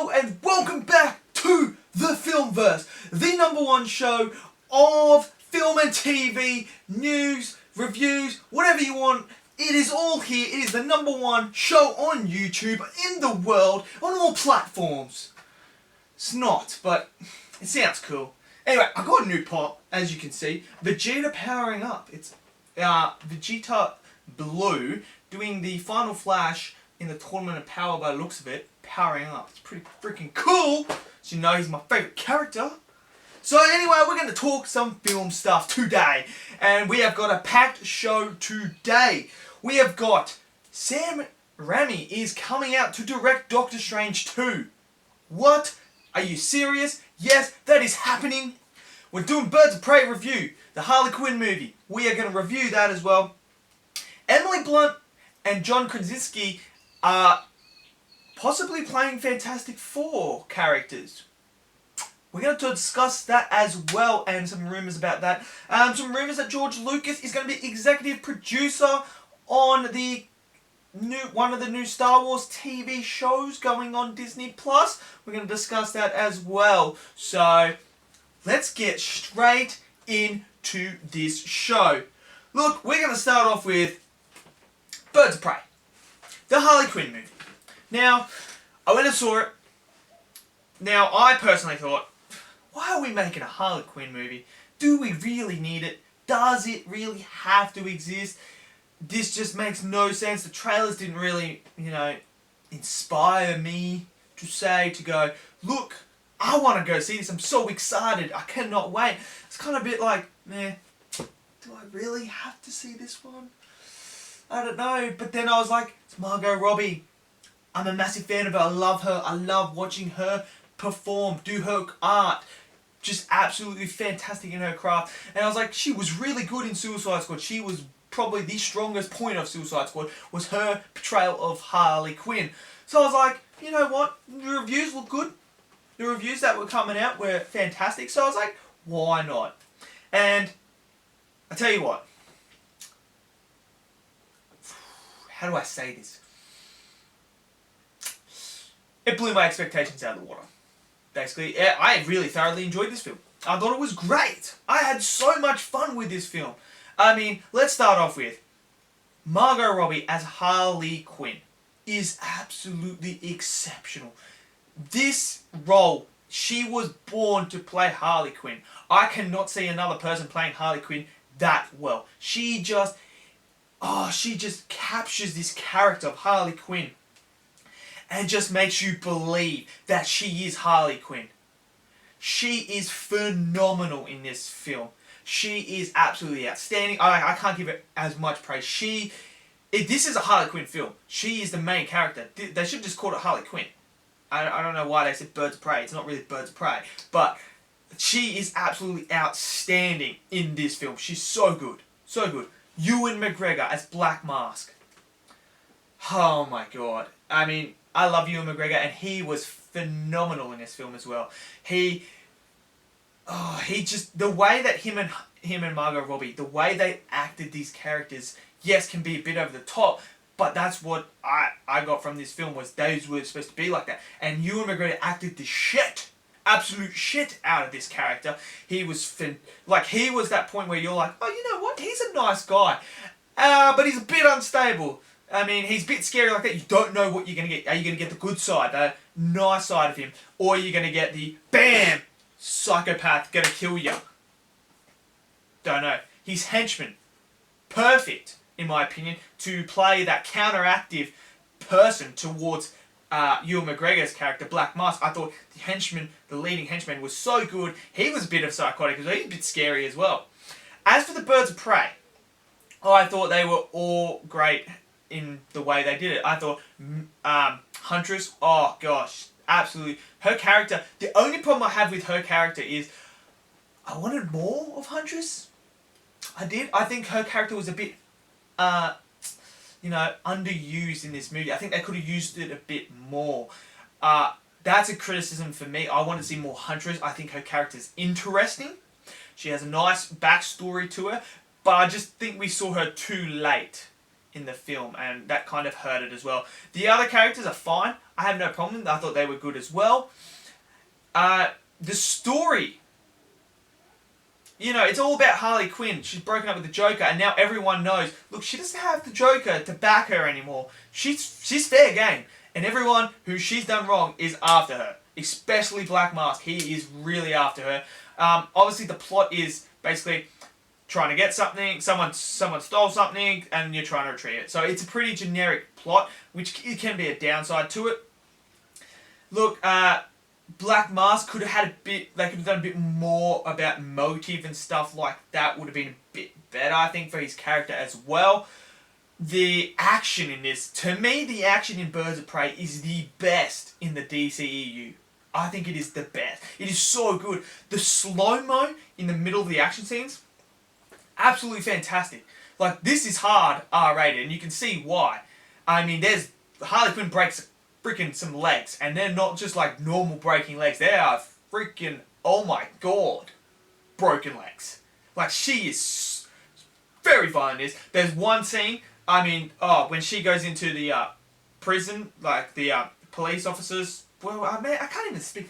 Hello and welcome back to the Filmverse, the #1 show of film and TV, news, reviews, whatever you want. It is all here. It is the #1 show on YouTube, in the world, on all platforms. It's not, but it sounds cool. Anyway, I got a new pop, as you can see. Vegeta powering up. It's Vegeta Blue doing the final flash in the Tournament of Power by the looks of it. Powering up. It's pretty freaking cool. So you know he's my favourite character. So anyway, we're going to talk some film stuff today. And we have got a packed show today. We have got Rami is coming out to direct Doctor Strange 2. What? Are you serious? Yes, that is happening. We're doing Birds of Prey review, the Harley Quinn movie. We are going to review that as well. Emily Blunt and John Krasinski are possibly playing Fantastic Four characters. We're going to discuss that as well, and some rumours about that. Some rumours that George Lucas is going to be executive producer on the one of the new Star Wars TV shows going on Disney+. We're going to discuss that as well. So, let's get straight into this show. Look, we're going to start off with Birds of Prey, the Harley Quinn movie. Now, I went and saw it. Now, I personally thought, why are we making a Harley Quinn movie? Do we really need it? Does it really have to exist? This just makes no sense. The trailers didn't really, inspire me to go, look, I want to go see this. I'm so excited. I cannot wait. It's kind of a bit like, do I really have to see this one? I don't know. But then I was like, it's Margot Robbie. I'm a massive fan of her. I love her. I love watching her perform, do her art. Just absolutely fantastic in her craft. And I was like, she was really good in Suicide Squad. She was probably the strongest point of Suicide Squad was her portrayal of Harley Quinn. So I was like, you know what? The reviews look good. The reviews that were coming out were fantastic. So I was like, why not? And I tell you what. How do I say this? It blew my expectations out of the water. Basically, I really thoroughly enjoyed this film. I thought it was great. I had so much fun with this film. I mean, let's start off with Margot Robbie as Harley Quinn is absolutely exceptional. This role, she was born to play Harley Quinn. I cannot see another person playing Harley Quinn that well. She just captures this character of Harley Quinn and just makes you believe that she is Harley Quinn. She is phenomenal in this film. She is absolutely outstanding. I can't give it as much praise. This is a Harley Quinn film. She is the main character. They should just call it Harley Quinn. I don't know why they said Birds of Prey. It's not really Birds of Prey. But she is absolutely outstanding in this film. She's so good. So good. Ewan McGregor as Black Mask. Oh my god. I mean, I love Ewan McGregor, and he was phenomenal in this film as well. The way that him and Margot Robbie, the way they acted these characters, yes, can be a bit over the top, but that's what I got from this film, was those were supposed to be like that. And Ewan McGregor acted the absolute shit out of this character. He was he was that point where you're like, oh, you know what? He's a nice guy, but he's a bit unstable. I mean, he's a bit scary like that. You don't know what you're going to get. Are you going to get the good side, the nice side of him? Or are you going to get the, bam, psychopath, going to kill you? Don't know. He's henchman. Perfect, in my opinion, to play that counteractive person towards Ewan McGregor's character, Black Mask. I thought the leading henchman, was so good. He was a bit of psychotic, because he's a bit scary as well. As for the Birds of Prey, I thought they were all great in the way they did it. I thought Huntress, oh gosh, absolutely. Her character, the only problem I have with her character is I wanted more of Huntress. I did. I think her character was a bit, underused in this movie. I think they could have used it a bit more. That's a criticism for me. I want to see more Huntress. I think her character's interesting. She has a nice backstory to her, but I just think we saw her too late in the film, and that kind of hurt it as well. The other characters are fine. I have no problem with them. I thought they were good as well. The story, you know, it's all about Harley Quinn. She's broken up with the Joker, and now everyone knows, look, she doesn't have the Joker to back her anymore. She's fair game, and everyone who she's done wrong is after her, especially Black Mask. He is really after her. Obviously, the plot is basically trying to get something, someone stole something, and you're trying to retrieve it. So it's a pretty generic plot, which it can be a downside to it. Look, Black Mask could have had a bit, they could have done a bit more about motive and stuff like that. Would have been a bit better, I think, for his character as well. The action in this, to me, the action in Birds of Prey is the best in the DCEU. I think it is the best. It is so good. The slow-mo in the middle of the action scenes, absolutely fantastic. Like, this is hard R-rated, and you can see why. I mean, there's Harley Quinn breaks freaking some legs, and they're not just like normal breaking legs. They are freaking, oh my god, broken legs. Like, she is very violent in this. There's one scene, I mean, when she goes into the prison, like the police officers, well, I can't even speak.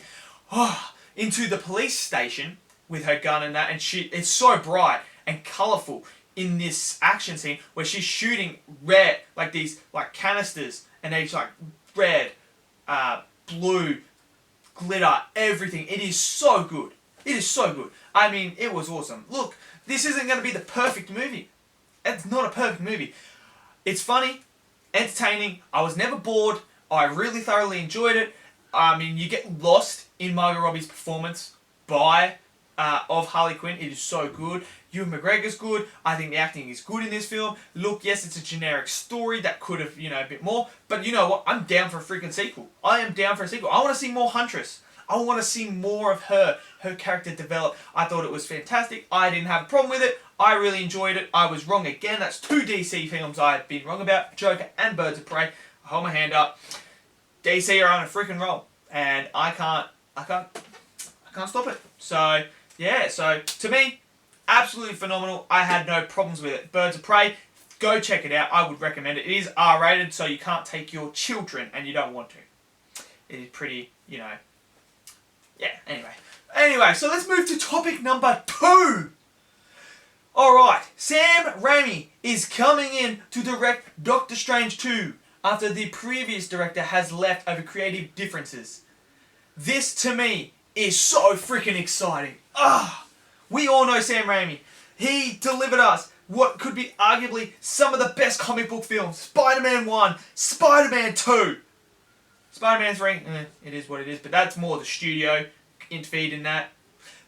Into the police station with her gun and that, and it's so bright and colourful in this action scene where she's shooting red, like these like canisters, and they're like red, blue, glitter, everything. It is so good. It is so good. I mean, it was awesome. Look, this isn't going to be the perfect movie. It's not a perfect movie. It's funny, entertaining. I was never bored. I really thoroughly enjoyed it. I mean, you get lost in Margot Robbie's performance of Harley Quinn. It is so good. Ewan McGregor's good. I think the acting is good in this film. Look, yes, it's a generic story that could have, you know, a bit more. But you know what? I'm down for a freaking sequel. I am down for a sequel. I want to see more Huntress. I want to see more of her character develop. I thought it was fantastic. I didn't have a problem with it. I really enjoyed it. I was wrong again. That's 2 DC films I've been wrong about. Joker and Birds of Prey. I hold my hand up. DC are on a freaking roll. And I can't stop it. So, yeah. So, to me, absolutely phenomenal. I had no problems with it. Birds of Prey, go check it out. I would recommend it. It is R-rated, so you can't take your children, and you don't want to. It is pretty, you know. Yeah, anyway, so let's move to topic number 2. Alright, Sam Rami is coming in to direct Doctor Strange 2 after the previous director has left over creative differences. This, to me, is so freaking exciting. We all know Sam Raimi. He delivered us what could be arguably some of the best comic book films. Spider-Man 1, Spider-Man 2. Spider-Man 3, it is what it is, but that's more the studio interfered in that.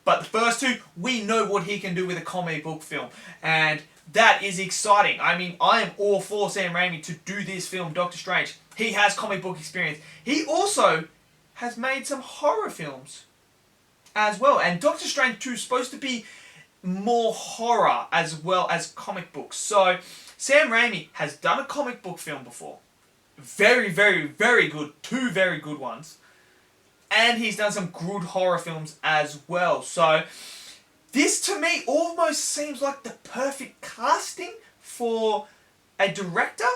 But the first 2, we know what he can do with a comic book film. And that is exciting. I mean, I am all for Sam Raimi to do this film, Doctor Strange. He has comic book experience. He also has made some horror films as well. And Doctor Strange 2 is supposed to be more horror as well as comic books. So, Sam Raimi has done a comic book film before. Very, very, very good. 2 very good ones. And he's done some good horror films as well. So, this to me almost seems like the perfect casting for a director.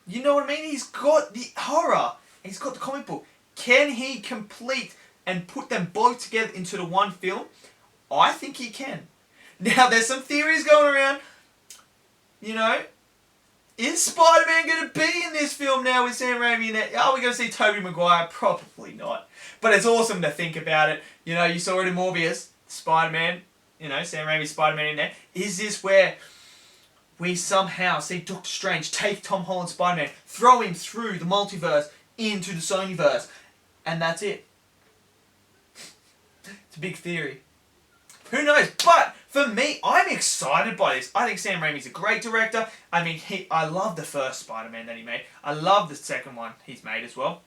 You know what I mean? He's got the horror. He's got the comic book. Can he complete and put them both together into the one film? I think he can. Now, there's some theories going around. You know, is Spider-Man going to be in this film now with Sam Raimi in it? Are we going to see Tobey Maguire? Probably not. But it's awesome to think about it. You know, you saw it in Morbius, Spider-Man, you know, Sam Raimi's Spider-Man in there. Is this where we somehow see Doctor Strange take Tom Holland's Spider-Man, throw him through the multiverse into the Sonyverse, and that's it? It's a big theory. Who knows? But for me, I'm excited by this. I think Sam Raimi's a great director. I mean, I love the first Spider-Man that he made. I love the second one he's made as well.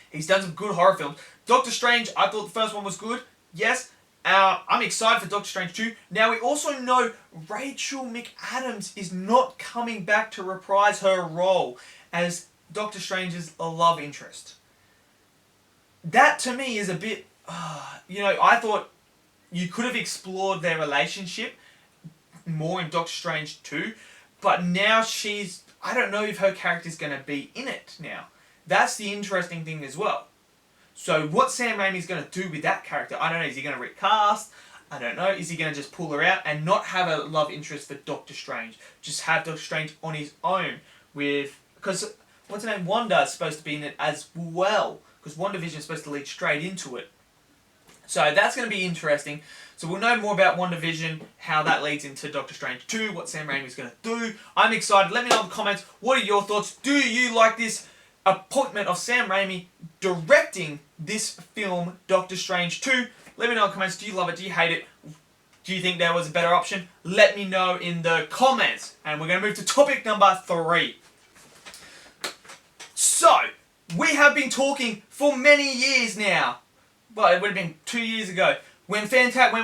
He's done some good horror films. Doctor Strange, I thought the first one was good. Yes. I'm excited for Doctor Strange 2. Now, we also know Rachel McAdams is not coming back to reprise her role as Doctor Strange's love interest. That, to me, is a bit... you know, I thought you could have explored their relationship more in Doctor Strange 2, but now she's... I don't know if her character's going to be in it now. That's the interesting thing as well. So what Sam Raimi's going to do with that character, I don't know. Is he going to recast? I don't know. Is he going to just pull her out and not have a love interest for Doctor Strange? Just have Doctor Strange on his own with... Because, what's her name? Wanda is supposed to be in it as well. Because WandaVision is supposed to lead straight into it. So that's going to be interesting. So we'll know more about WandaVision, how that leads into Doctor Strange 2, what Sam Raimi's going to do. I'm excited. Let me know in the comments, what are your thoughts? Do you like this appointment of Sam Raimi directing this film, Doctor Strange 2? Let me know in the comments. Do you love it? Do you hate it? Do you think there was a better option? Let me know in the comments. And we're going to move to topic number 3. So, we have been talking for many years now. Well, it would have been 2 years ago. When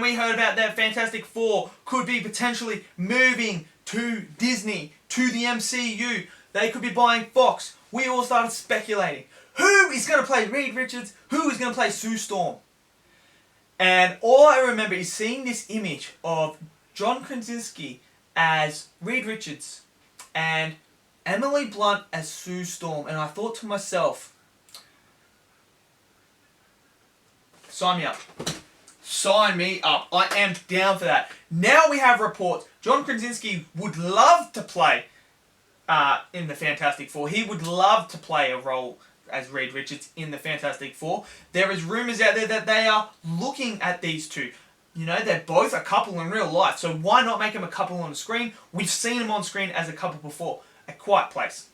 we heard about that Fantastic Four could be potentially moving to Disney, to the MCU. They could be buying Fox. We all started speculating. Who is going to play Reed Richards? Who is going to play Sue Storm? And all I remember is seeing this image of John Krasinski as Reed Richards and Emily Blunt as Sue Storm. And I thought to myself, sign me up. Sign me up. I am down for that. Now we have reports. John Krasinski would love to play in the Fantastic Four. He would love to play a role as Reed Richards in the Fantastic Four. There is rumours out there that they are looking at these two. You know, they're both a couple in real life, so why not make them a couple on the screen? We've seen them on screen as a couple before. A Quiet Place.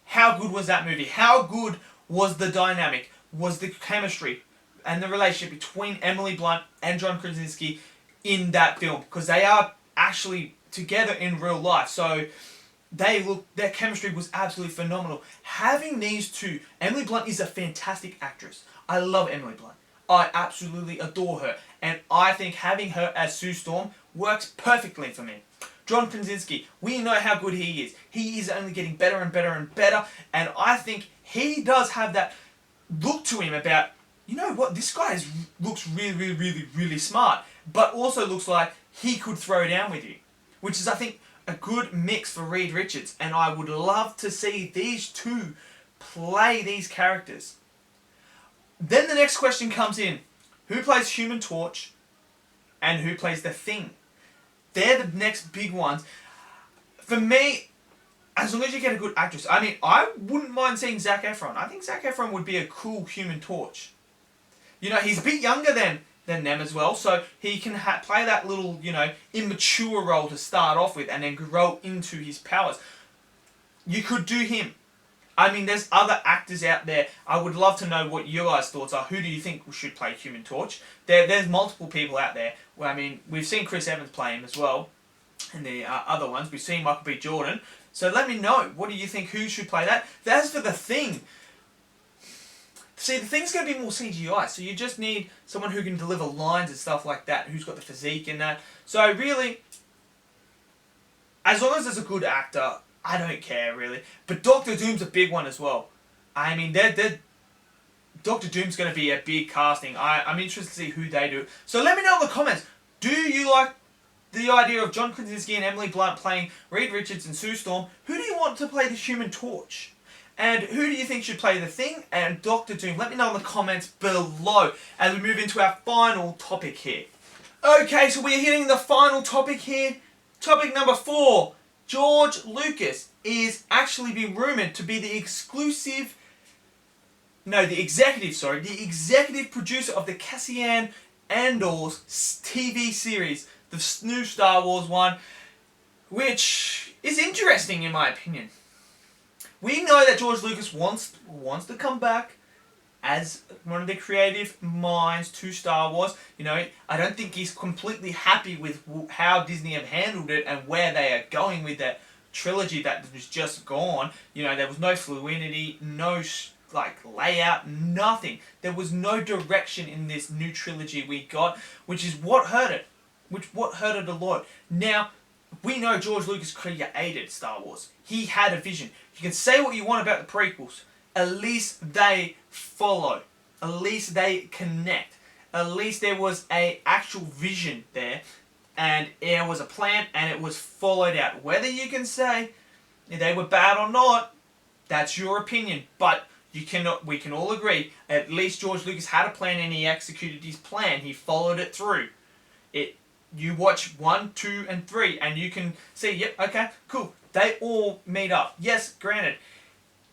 How good was that movie? How good was the dynamic? Was the chemistry and the relationship between Emily Blunt and John Krasinski in that film? Because they are actually together in real life, so their chemistry was absolutely phenomenal. Having these two, Emily Blunt is a fantastic actress. I love Emily Blunt. I absolutely adore her. And I think having her as Sue Storm works perfectly for me. John Krasinski, we know how good he is. He is only getting better and better and better. And I think he does have that look to him about, you know what, this guy looks really, really, really, really smart. But also looks like he could throw down with you. Which is, I think, a good mix for Reed Richards. And I would love to see these two play these characters. Then the next question comes in. Who plays Human Torch and who plays The Thing? They're the next big ones. For me, as long as you get a good actress, I mean, I wouldn't mind seeing Zac Efron. I think Zac Efron would be a cool Human Torch. You know, he's a bit younger than them as well, so he can play that little, you know, immature role to start off with and then grow into his powers. You could do him. I mean, there's other actors out there. I would love to know what your guys' thoughts are. Who do you think should play Human Torch? There's multiple people out there. Well, I mean, we've seen Chris Evans play him as well. And the other ones, we've seen Michael B. Jordan. So let me know. What do you think? Who should play that? As for The Thing. See, The Thing's going to be more CGI. So you just need someone who can deliver lines and stuff like that. Who's got the physique and that. So really, as long as there's a good actor, I don't care, really. But Doctor Doom's a big one as well. I mean, Doctor Doom's going to be a big casting. I'm interested to see who they do. So let me know in the comments. Do you like the idea of John Krasinski and Emily Blunt playing Reed Richards and Sue Storm? Who do you want to play the Human Torch? And who do you think should play The Thing and Doctor Doom? Let me know in the comments below as we move into our final topic here. Okay, so we're hitting the final topic here. Topic number 4. George Lucas is actually being rumoured to be the executive producer of the Cassian Andor's TV series, the new Star Wars one, which is interesting in my opinion. We know that George Lucas wants to come back as one of the creative minds to Star Wars. You know, I don't think he's completely happy with how Disney have handled it and where they are going with that trilogy that was just gone. You know, there was no fluidity, no layout, nothing. There was no direction in this new trilogy we got, which is what hurt it. What hurt it a lot. Now, we know George Lucas created Star Wars. He had a vision. You can say what you want about the prequels. At least they follow. At least they connect. At least there was a actual vision there. And there was a plan and it was followed out. Whether you can say if they were bad or not, that's your opinion. But we can all agree, at least George Lucas had a plan and he executed his plan. He followed it through. You watch 1, 2, and 3, and you can see, yep, okay, cool. They all meet up. Yes, granted,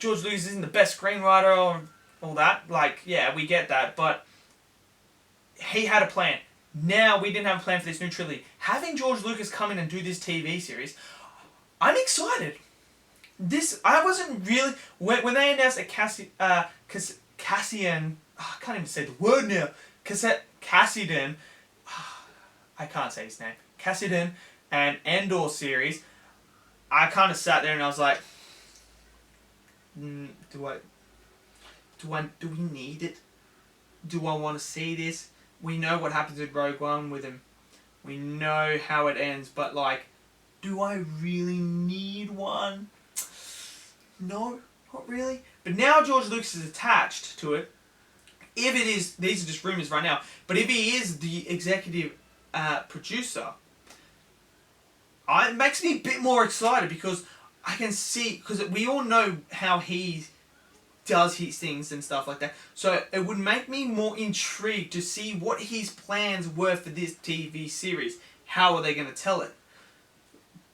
George Lucas isn't the best screenwriter or all that. Like, yeah, we get that, but he had a plan. Now we didn't have a plan for this new trilogy. Having George Lucas come in and do this TV series, I'm excited. I wasn't really when they announced that Cassian, I can't even say the word now. Cassian, I can't say his name. Cassian and Andor series. I kind of sat there and I was like, do we need it? Do I want to see this? We know what happens in Rogue One with him. We know how it ends, but like, do I really need one? No, not really. But now George Lucas is attached to it. If it is, these are just rumours right now, but if he is the executive producer, it makes me a bit more excited because I can see, because we all know how he does his things and stuff like that. So it would make me more intrigued to see what his plans were for this TV series. How are they going to tell it?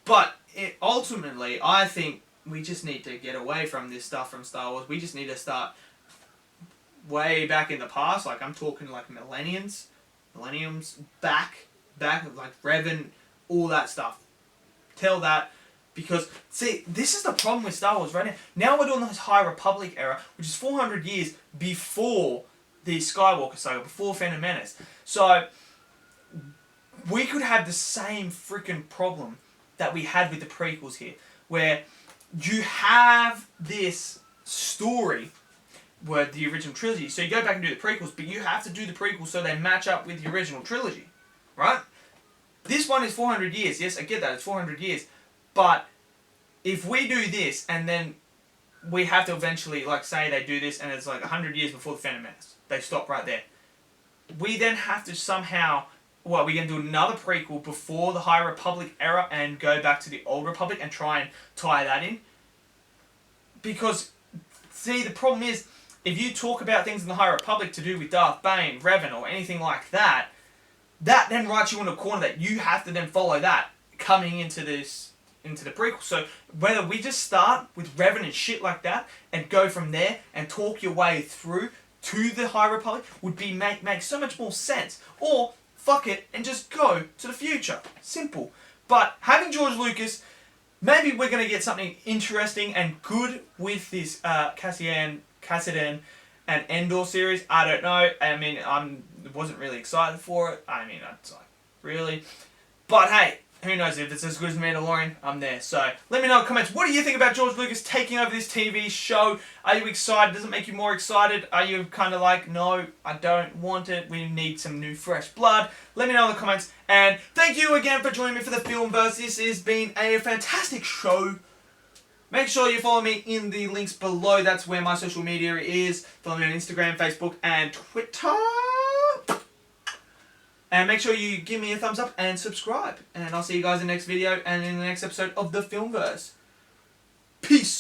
But ultimately, I think we just need to get away from this stuff from Star Wars. We just need to start way back in the past. Like, I'm talking like millenniums back, like Revan, all that stuff. Tell that. Because, see, this is the problem with Star Wars right now. Now we're doing this High Republic era, which is 400 years before the Skywalker saga, before Phantom Menace. So, we could have the same freaking problem that we had with the prequels here, where you have this story where the original trilogy, so you go back and do the prequels, but you have to do the prequels so they match up with the original trilogy, right? This one is 400 years. Yes, I get that, it's 400 years. But if we do this and then we have to eventually, like, say they do this and it's like 100 years before the Phantom Menace, they stop right there. We then have to somehow, we're going to do another prequel before the High Republic era and go back to the Old Republic and try and tie that in. Because, see, the problem is, if you talk about things in the High Republic to do with Darth Bane, Revan, or anything like that, that then writes you in a corner that you have to then follow that coming into the prequel. So whether we just start with Revan and shit like that and go from there and talk your way through to the High Republic would be make so much more sense. Or fuck it and just go to the future. Simple. But having George Lucas, maybe we're going to get something interesting and good with this Cassian and Andor series. I don't know. I mean, I wasn't really excited for it. I mean, it's like, really? But hey, who knows, if it's as good as Mandalorian, I'm there. So, let me know in the comments, what do you think about George Lucas taking over this TV show? Are you excited? Does it make you more excited? Are you kind of like, no, I don't want it. We need some new fresh blood. Let me know in the comments. And thank you again for joining me for the Filmverse. This has been a fantastic show. Make sure you follow me in the links below. That's where my social media is. Follow me on Instagram, Facebook, and Twitter. And make sure you give me a thumbs up and subscribe. And I'll see you guys in the next video and in the next episode of the Filmverse. Peace!